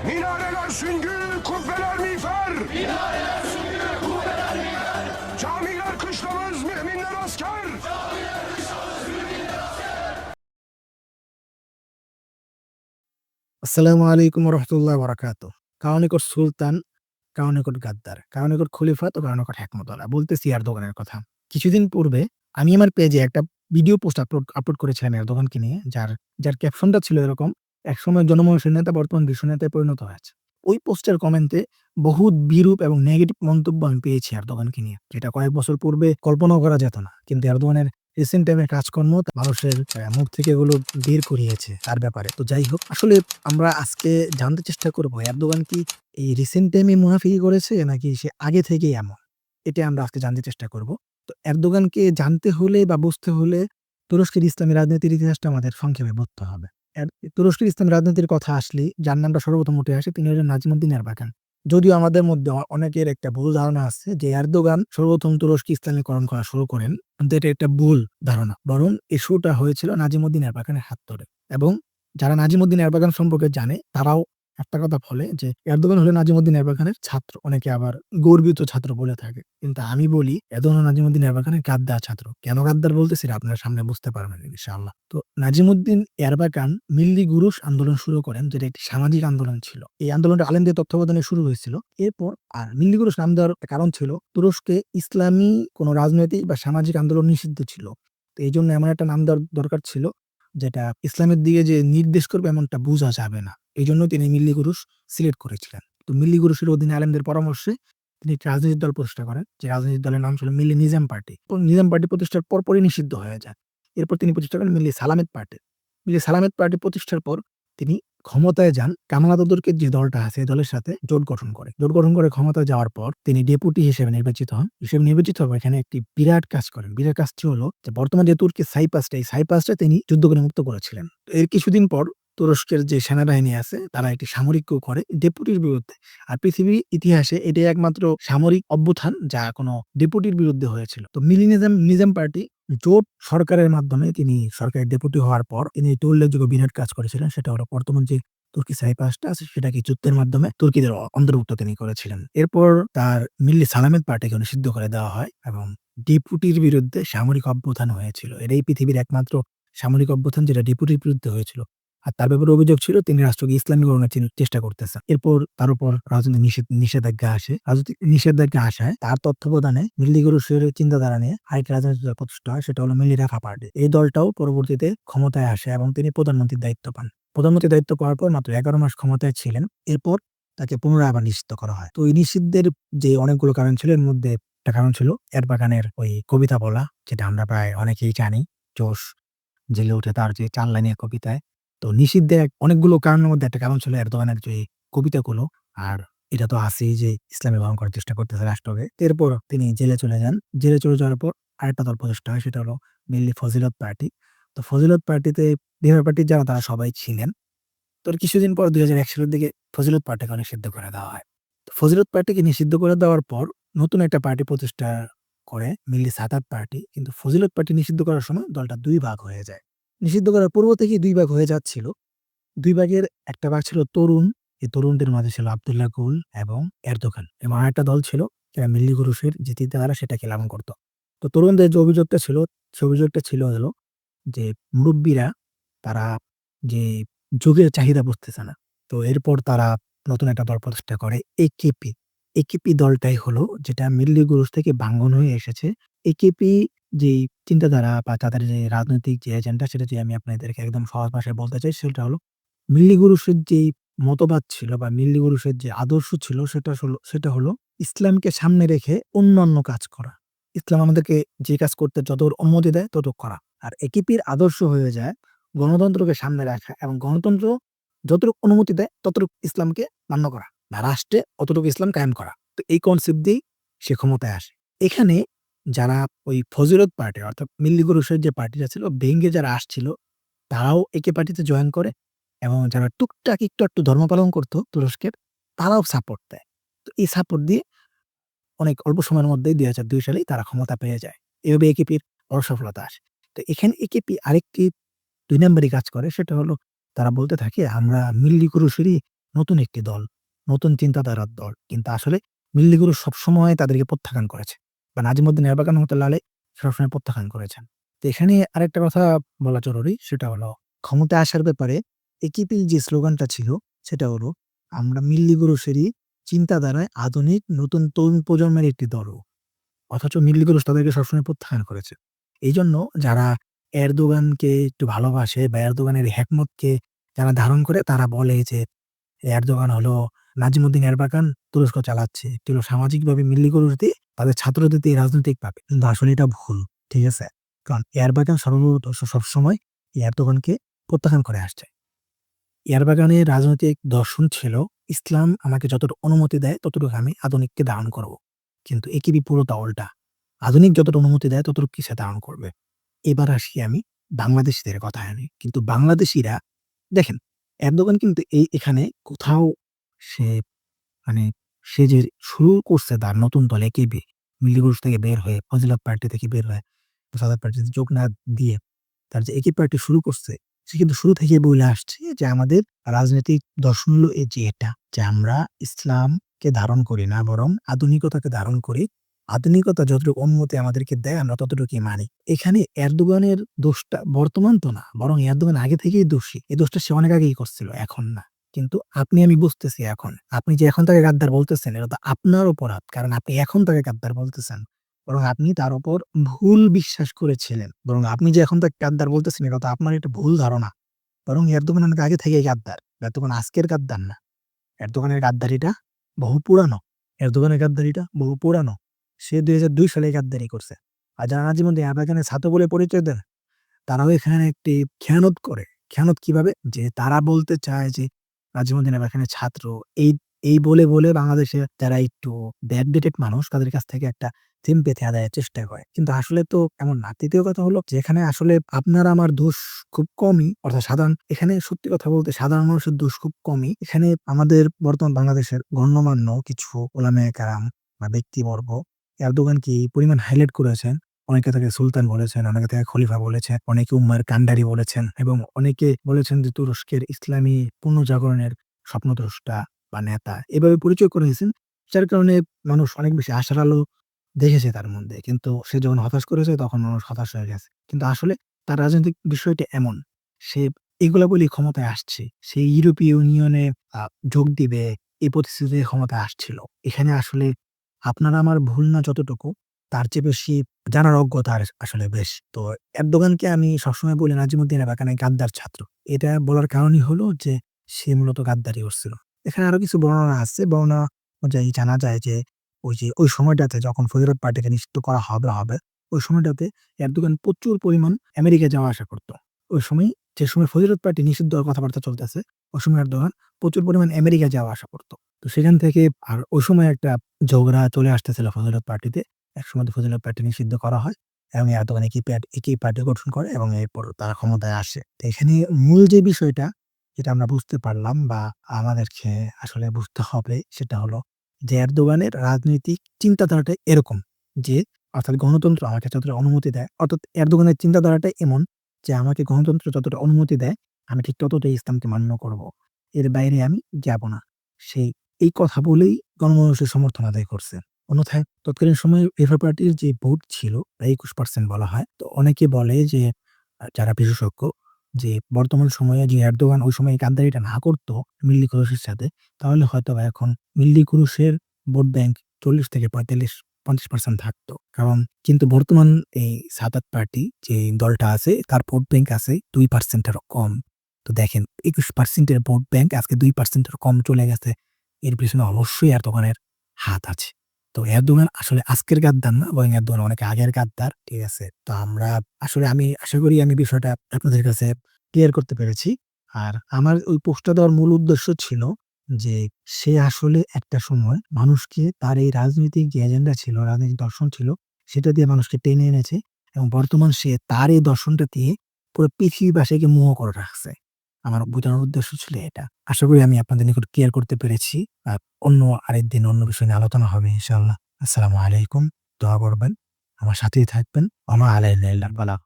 Minareler süngü, kubbeler miğfer. Minareler süngü, kubbeler miğfer. Camiler kışlamız, müminler asker. আসসালামু আলাইকুম রহমতুল্লাহ বারাকাতু। কারো নিকট সুলতান, কারো নিকট গাদ্দার, কারো নিকট খলিফা তো কারো নিকট হেকমতওয়ালা। বলতেছি এরদোগানের কথা। কিছুদিন পূর্বে আমি আমার পেজে একটা ভিডিও পোস্ট আপলোড করেছিলাম এরদোগানকে নিয়ে, যার ক্যাপশনটা ছিল এরকম, "একসময় জনমানুষের নেতা বর্তমান বিশ্ব নেতায় পরিণত হয়েছে।" ওই পোস্টের কমেন্টে বহুত বিরূপ এবং নেগেটিভ মন্তব্য আমি পেয়েছি এরদোগানকে নিয়ে, যেটা কয়েক বছর পূর্বে কল্পনাও করা যেত না। কিন্তু এরদোগানের রিসেন্ট টাইমের কাজকর্ম মানুষের মুখ থেকে এগুলো বের করিয়েছে তার ব্যাপারে। তো যাই হোক, আসলে আমরা আজকে জানতে চেষ্টা করব এরদোগান কি এই রিসেন্ট টাইমে মুনাফিকি করেছে নাকি সে আগে থেকেই এমন? এটা আমরা আজকে জানতে চেষ্টা করব। তো এরদোগানকে জানতে হলে বা বুঝতে হলে তুরস্কের ইসলামী রাজনীতির ইতিহাসটা আমাদের সংক্ষেপে বুঝতে হবে। তুরস্কের ইসলামী রাজনীতির কথা আসলেই যার নামটা সর্বপ্রথম উঠে আসে তিনি হলেন নাজিমুদ্দিন এরবাকান। যদিও আমাদের মধ্যে অনেকের একটা ভুল ধারণা আছে যে এরদোগান সর্বপ্রথম তুরস্ক ইসলামীকরণ করা শুরু করেন। কিন্তু এটা একটা ভুল ধারণা। বরং এই শুরুটা হয়েছিল নাজিমুদ্দিন এরবাকানের হাত ধরে। এবং যারা নাজিমুদ্দিন এরবাকান সম্পর্কে জানে তারাও একটা কথা বলে যে এরদোগান হলেন নাজিমুদ্দিন এরবাকানের ছাত্র। অনেকে আবার গর্বিত ছাত্র বলে থাকে। কিন্তু আমি বলি এরদোগান হলো নাজিমুদ্দিন এরবাকানের গাদ্দার ছাত্র। কেন গাদ্দার বলতেছি আপনারা সামনে বুঝতে পারবেন ইনশাআল্লাহ। তো নাজিমুদ্দিন এরবাকান মিল্লি গুরুশ আন্দোলন শুরু করেন, যেটা একটি সামাজিক আন্দোলন ছিল। এই আন্দোলনটা আলেমদের তত্ত্বাবধানে শুরু হয়েছিল। এরপর মিল্লি গুরুশ নাম দেওয়ার একটা কারণ ছিল তুরস্কে ইসলামী কোনো রাজনৈতিক বা সামাজিক আন্দোলন নিষিদ্ধ ছিল। তো এইজন্য এমন একটা নাম দেওয়ার দরকার ছিল যেটা ইসলামের দিকে যে নির্দেশ করবে এমনটা বোঝা যাবে না। এইজন্য তিনি মিল্লি গুরুশ সিলেক্ট করেছিলেন। তো মিল্লি গুরুশের অধীনে আলেমদের পরামর্শে তিনি একটি রাজনৈতিক দল প্রতিষ্ঠা করেন। যে রাজনৈতিক দলের নাম ছিল মিল্লি নিজাম পার্টি। তো নিজাম পার্টি প্রতিষ্ঠার পরপরই নিষিদ্ধ হয়ে যায়। এরপর তিনি প্রতিষ্ঠা করেন মিল্লি সালামেত পার্টি। মিল্লি সালামেত পার্টি প্রতিষ্ঠার পর তিনি ক্ষমতায় যান। কামাল আতাতুর্কের যে দলটা আছে, এই দলের সাথে জোট গঠন করে। জোট গঠন করে ক্ষমতায় যাওয়ার পর তিনি ডেপুটি হিসেবে নির্বাচিত হন। নির্বাচিত হওয়ার পর এখানে একটি বিরাট কাজ করেন। বিরাট কাজটি হলো যে বর্তমান যে তুর্কি সাইপ্রাসটা, এই সাইপ্রাসটা তিনি যুদ্ধ করে মুক্ত করেছিলেন। তো এর কিছুদিন পর তুরস্কের যে সেনাবাহিনী আছে তারা একটি সামরিক coup করে ডেপুটির বিরুদ্ধে। আর পৃথিবীর ইতিহাসে এটাই একমাত্র সামরিক অভ্যুত্থান যা কোনো ডেপুটির বিরুদ্ধে হয়েছিল। তো মিলি নিজাম পার্টি জোট সরকারের মাধ্যমে তিনি সরকারের ডেপুটি হওয়ার পর তিনি একটি উল্লেখযোগ্য বিরাট কাজ করেছিলেন। সেটা হলো বর্তমান যে তুর্কি সাইপ্রাসটা আছে সেটাকে যুদ্ধের মাধ্যমে তুর্কিদের অন্তর্ভুক্ত তিনি করেছিলেন। এরপর তার মিল্লি সালামেত পার্টিকে নিষিদ্ধ করে দেওয়া হয় এবং ডেপুটির বিরুদ্ধে সামরিক অভ্যুত্থান হয়েছিল। এটাই পৃথিবীর একমাত্র সামরিক অভ্যুত্থান যেটা ডেপুটির বিরুদ্ধে হয়েছিল। আর তার ব্যাপারে অভিযোগ ছিল তিনি রাষ্ট্রকে ইসলামীকরণের চেষ্টা করতেছেন। এরপর তার উপর রাজনৈতিক নিষেধাজ্ঞা আসে। রাজনৈতিক নিষেধাজ্ঞা আসায় তার তত্ত্বাবধানে মিল্লি গুরুশের চিন্তাধারা নিয়ে আরেকটি রাজনৈতিক দল প্রতিষ্ঠা হয়, সেটা হলো মিল্লি রাফা পার্টি। এই দলটাও পরবর্তীতে ক্ষমতায় আসে এবং তিনি প্রধানমন্ত্রীর দায়িত্ব পান। প্রধানমন্ত্রীর দায়িত্ব পাওয়ার পর মাত্র ১১ মাস ক্ষমতায় ছিলেন। এরপর তাকে পুনরায় আবার নিষিদ্ধ করা হয়। তো এই নিষিদ্ধের যে অনেকগুলো কারণ ছিল, এর মধ্যে একটা কারণ ছিল এরবাকানের ওই কবিতা বলা, যেটা আমরা প্রায় অনেকেই জানি। জোশ জেলে ওঠে তার যে ৪ লাইনের কবিতায়। তো নিষিদ্ধের অনেকগুলো কারণের মধ্যে একটা কারণ ছিল এরদোগানের যে কবিতাগুলো। আর এটা তো আছেই যে ইসলামীকরণ করার চেষ্টা করতেছে রাষ্ট্রকে। এরপর তিনি জেলে চলে যান। জেলে চলে যাওয়ার পর আরেকটা দল প্রতিষ্ঠা হয়, সেটা হলো মেইনলি ফজিলত পার্টি। তো ফজিলত পার্টিতে লিডার পার্টির যারা তারা সবাই ছিলেন। তো কিছুদিন পর ২০০১ সালের দিকে ফজিলত পার্টিকে নিষিদ্ধ করে দেওয়া হয়। তো ফজিলত পার্টিকে নিষিদ্ধ করে দেওয়ার পর নতুন একটা পার্টি প্রতিষ্ঠা করে মিল্লি সাদাত পার্টি। কিন্তু ফজিলত পার্টি নিষিদ্ধ করার সময় দলটা ২ ভাগ হয়ে যায়। নিষিদ্ধ করার পূর্ব থেকেই ২ ভাগ হয়ে যাচ্ছিল। ২ ভাগের একটা ভাগ ছিল তরুণ। এই তরুণদের মাঝে ছিল আব্দুল্লাহ গুল এবং এরদোগান এবং আরেকটা দল ছিল যারা মিল্লি গুরুশের যে চিন্তাধারা সেটাকে লালন করত। তো তরুণদের যে অভিযোগটা ছিল, সে অভিযোগটা ছিল হলো যে মুরুব্বিরা তারা যে যুগের চাহিদা বুঝতেছে না। তো এরপর তারা নতুন একটা দল প্রতিষ্ঠা করে একেপি। একেপি দলটাই হলো যেটা মিল্লি গুরুশ থেকে ভাঙ্গন হয়ে এসেছে। একেপি যেই চিন্তাধারা বা তাদের যে রাজনৈতিক যে এজেন্ডা সেটা যদি আমি আপনাদেরকে একদম সহজ ভাষায় বলতে চাই, সেটা হলো মিল্লি গুরুশের যেই মতবাদ ছিল বা মিল্লি গুরুশের যে আদর্শ ছিল সেটা হলো ইসলামকে সামনে রেখে অন্যান্য কাজ করা। ইসলাম আমাদেরকে যে কাজ করতে যতদূর অনুমতি দেয় ততটুক করা। আর একেপির আদর্শ হয়ে যায় গণতন্ত্রকে সামনে রাখা এবং গণতন্ত্র যতটুকু অনুমতি দেয় ততটুকু ইসলামকে মান্য করা বা রাষ্ট্রে অতটুকু ইসলাম কায়েম করা। তো এই কনসেপ্ট দিয়েই সে ক্ষমতায় আসে। এখানে যারা ওই ফজিলত পার্টি অর্থাৎ মিল্লি গুরুশের যে পার্টিটা ছিল ভেঙে যারা আসছিল তারাও একে পার্টিতে জয়েন করে এবং যারা টুকটাক একটু ধর্ম পালন করত তুরস্কের তারাও সাপোর্ট দেয়। তো এই সাপোর্ট দিয়ে অনেক অল্প সময়ের মধ্যেই ২০০২ সালেই তারা ক্ষমতা পেয়ে যায়। এভাবে একেপির বড় সফলতা আসে। তো এখানে একেপি আরেকটি ২ নাম্বারি কাজ করে, সেটা হলো তারা বলতে থাকে আমরা মিল্লি গুরুশেরই নতুন একটি দল, নতুন চিন্তাধারার দল। কিন্তু আসলে মিল্লিগুরু সবসময় তাদেরকে প্রত্যাখ্যান করেছে। বা নাজিমুদ্দিন এরবাকার রহমাতুল্লাহ আলাইহ সবসময় প্রত্যাখ্যান করেছেন। তো এখানে আরেকটা কথা বলা জরুরি, সেটা হলো ক্ষমতায় আসার ব্যাপারে একিপির যে স্লোগানটা ছিল সেটা হলো, আমরা মিল্লিগুরুসেরই চিন্তাধারায় আধুনিক নতুন তরুণ প্রজন্মের একটি দল। অথচ মিল্লিগুরুস তাদেরকে সবসময় প্রত্যাখ্যান করেছে। এইজন্য যারা এরদোগানকে একটু ভালোবাসে বা এরদোগানের হ্যাকমতকে যারা ধারণ করে, তারা বলে যে এরদোগান হলো নাজিমুদ্দিন এরবাকান তুরস্ক চালাচ্ছে। এটি হলো সামাজিকভাবে মিল্লিগুরুস দিয়ে তাদের ছাত্রদের দিয়ে রাজনৈতিকভাবে। কিন্তু আসলে এটা ভুল। ঠিক আছে? কারণ এরবাকান সবসময় এরদোগানকে প্রত্যাখ্যান করে আসছে। এরবাকানের রাজনৈতিক দর্শন ছিল, ইসলাম আমাকে যতটুকু অনুমতি দেয় ততটুকু আমি আধুনিককে ধারণ করব। কিন্তু একিবি পুরোটা উল্টা। আধুনিক যতটা অনুমতি দেয় ততটুকু সে ধারণ করবে। এবার আসি আমি বাংলাদেশীদের কথায় আনি। কিন্তু বাংলাদেশীরা দেখেন, এরদোগান কিন্তু এখানে কোথাও সে মানে সে যে শুরু করছে তার নতুন দল একেবি, মিল্লিগুরুস থেকে বের হয়ে, ফজিলত পার্টি থেকে বের হয়ে, সাদাত পার্টিতে যোগ না দিয়ে তার যে একই পার্টি শুরু করছে, সে কিন্তু শুরু থেকেই বলে আসছে যে আমাদের রাজনৈতিক দর্শন হলো এই যে এটা, যে আমরা ইসলামকে ধারণ করি না, বরং আধুনিকতাকে ধারণ করি। আধুনিকতা যতটুকু অনুমতি আমাদেরকে দেয় আমরা ততটুকুই মানি। এখানে এরদোগানের দোষটা বর্তমান তো না, বরং এরদোগান আগে থেকেই দোষী। এই দোষটা সে অনেক আগেই করছিল, এখন না। কিন্তু আপনি আমি বুঝতেছি এখন। আপনি যে এখন তাকে গাদ্দার বলতেছেন, এটা তো আপনার অপরাধ। কারণ আপনি এখন তাকে গাদ্দার বলতেছেন। বরং আপনি তার উপর ভুল বিশ্বাস করেছিলেন। বরং আপনি যে এখন তাকে গাদ্দার বলতেছেন, এটা তো আপনার একটা ভুল ধারণা। বরং এরদোগান অনেক আগে থেকেই গাদ্দার। এরদোগান আজকের গাদ্দার না। এরদোগানের গাদ্দারিটা বহু পুরানো। এরদোগানের গাদ্দারিটা বহু পুরানো। সে ২০০২ সালে গাদ্দারি করছে। আর যারা নাজিমুদ্দিন এরবাকানের ছাত্র বলে পরিচয় দেন, তারাও এখানে একটি খেয়ানত করে। খেয়ানত কিভাবে? যে তারা বলতে চায় যে নাজিমুদ্দিন এরবাকানের ছাত্র। এই এই বলে বাংলাদেশে যারা একটু ব্যাকডেটেড মানুষ, তাদের কাছ থেকে একটা সিম্প্যাথি আদায়ের চেষ্টা করে। কিন্তু আসলে তো এমন না। ৩য় কথা হলো যে এখানে আসলে আপনার আমার দোষ খুব কমই। অর্থাৎ এখানে সত্যি কথা বলতে সাধারণ মানুষের দোষ খুব কমই। এখানে আমাদের বর্তমান বাংলাদেশের গণ্যমান্য কিছু ওলামায়ে কেরাম বা ব্যক্তিবর্গ এরদোগানকে এই পরিমাণ হাইলাইট করেছেন। অনেকে তাকে সুলতান বলেছেন, অনেকে তাকে খলিফা বলেছেন, অনেকে উম্মার কান্ডারি বলেছেন এবং অনেকে বলেছেন যে তুরস্কের ইসলামী পুনর্জাগরণের স্বপ্নদ্রষ্টা বা নেতা। এভাবে পরিচয় করে দিয়েছেন। যার কারণে মানুষ অনেক বেশি আশার আলো দেখেছে তার মধ্যে। কিন্তু সে যখন হতাশ করেছে তখন মানুষ হতাশ হয়ে গেছে। কিন্তু আসলে তার রাজনৈতিক বিষয়টা এমন, সে এগুলা বলেই ক্ষমতায় আসছে। সে ইউরোপীয় ইউনিয়নে আ যোগ দিবে, এই প্রতিশ্রুতিতে ক্ষমতায় আসছিল। এখানে আসলে আপনার আমার ভুল না যতটুকু, তার চেয়ে বেশি জানার অজ্ঞতা আসলে বেশ। তো এরদোগানকে আমি সবসময় বলি নাজিমুদ্দিন এরবাকানের গাদ্দার ছাত্র। এটা বলার কারণই হলো যে সে মূলত গাদ্দারি করছিল। এখানে আরো কিছু বর্ণনা আছে। বর্ণনা অনুযায়ী জানা যায় যে ওই সময়টাতে যখন ফজিলত পার্টিকে নিষিদ্ধ করা হবে, ওই সময়টাতে এরদোগান প্রচুর পরিমাণ আমেরিকা যাওয়া আসা করত। ওই সময় যে সময় ফজিলত পার্টি নিষিদ্ধ হওয়ার কথাবার্তা চলতেছে, ওই সময় এরদোগান প্রচুর পরিমাণ আমেরিকা যাওয়া আসা করত। তো সেখান থেকে আর ওই সময় একটা ঝগড়া চলে আসতেছিল ফজিলত পার্টিতে। একসময় ফজিলত পার্টি নিষিদ্ধ করা হয় এবং এরদোগান একই পার্টি গঠন করে এবং এরপর তারা ক্ষমতায় আসে। তো এখানে মূল যে বিষয়টা, যেটা আমরা বুঝতে পারলাম বা আমাদেরকে আসলে বুঝতে হবে, সেটা হলো যে এরদোগানের রাজনৈতিক চিন্তাধারাটা এরকম যে, অর্থাৎ গণতন্ত্র আমাকে যতটা অনুমতি দেয়, অর্থাৎ এরদোগানের চিন্তাধারাটা এমন যে আমাকে গণতন্ত্র যতটা অনুমতি দেয় আমি ঠিক ততটাই ইসলামকে মান্য করব। এর বাইরে আমি যাব না। সে এই কথা বলেই গণমানুষের সমর্থন আদায় করছে। অন্যথায় তৎকালীন সময়ে লেবার পার্টির যে ভোট ছিল প্রায় ২১% বলা হয়। তো অনেকে বলে যে যারা বিশেষজ্ঞ, যে বর্তমান সময়ে যে এরদোগান ওই সময় এই গাদ্দারিটা না করত মিল্লি কুরুশের সাথে, তাহলে হয়তোবা এখন মিল্লি কুরুশের ভোট ব্যাংক ৪০-৪৫-৫০% থাকতো। কারণ কিন্তু বর্তমান এই সাদাত পার্টি যে দলটা আছে, তার ভোট ব্যাংক আছে ২% এরও কম। তো দেখেন ২১% এর ভোট ব্যাংক আজকে ২% এরও কম চলে গেছে। এর পেছনে অবশ্যই এরদোগানের হাত আছে। তো এরদোগান আসলে আজকের গাদ্দার না, বরং এরদোগান অনেক আগের গাদ্দার। ঠিক আছে? তো আমি আশা করি আমি বিষয়টা আপনাদের কাছে ক্লিয়ার করতে পেরেছি। আর আমার ওই পোস্টটা দেওয়ার মূল উদ্দেশ্য ছিল যে সে আসলে একটা সময় মানুষকে তার এই রাজনৈতিক যে এজেন্ডা ছিল, রাজনৈতিক দর্শন ছিল, সেটা দিয়ে মানুষকে টেনে এনেছে এবং বর্তমান সে তার এই দর্শনটা দিয়ে পুরো পৃথিবীবাসীকে মোহ করে রাখছে। আমার বোঝানোর উদ্দেশ্য ছিল এটা। আশা করি আমি আপনাদের নিকট ক্লিয়ার করতে পেরেছি। অন্য আরেকদিন অন্য বিষয় নিয়ে আলোচনা হবে ইনশাআল্লাহ। আসসালামু আলাইকুম। দোয়া করবেন। আমার সাথেই থাকবেন। ওয়া মা আলাইনা ইল্লাল বালাগ।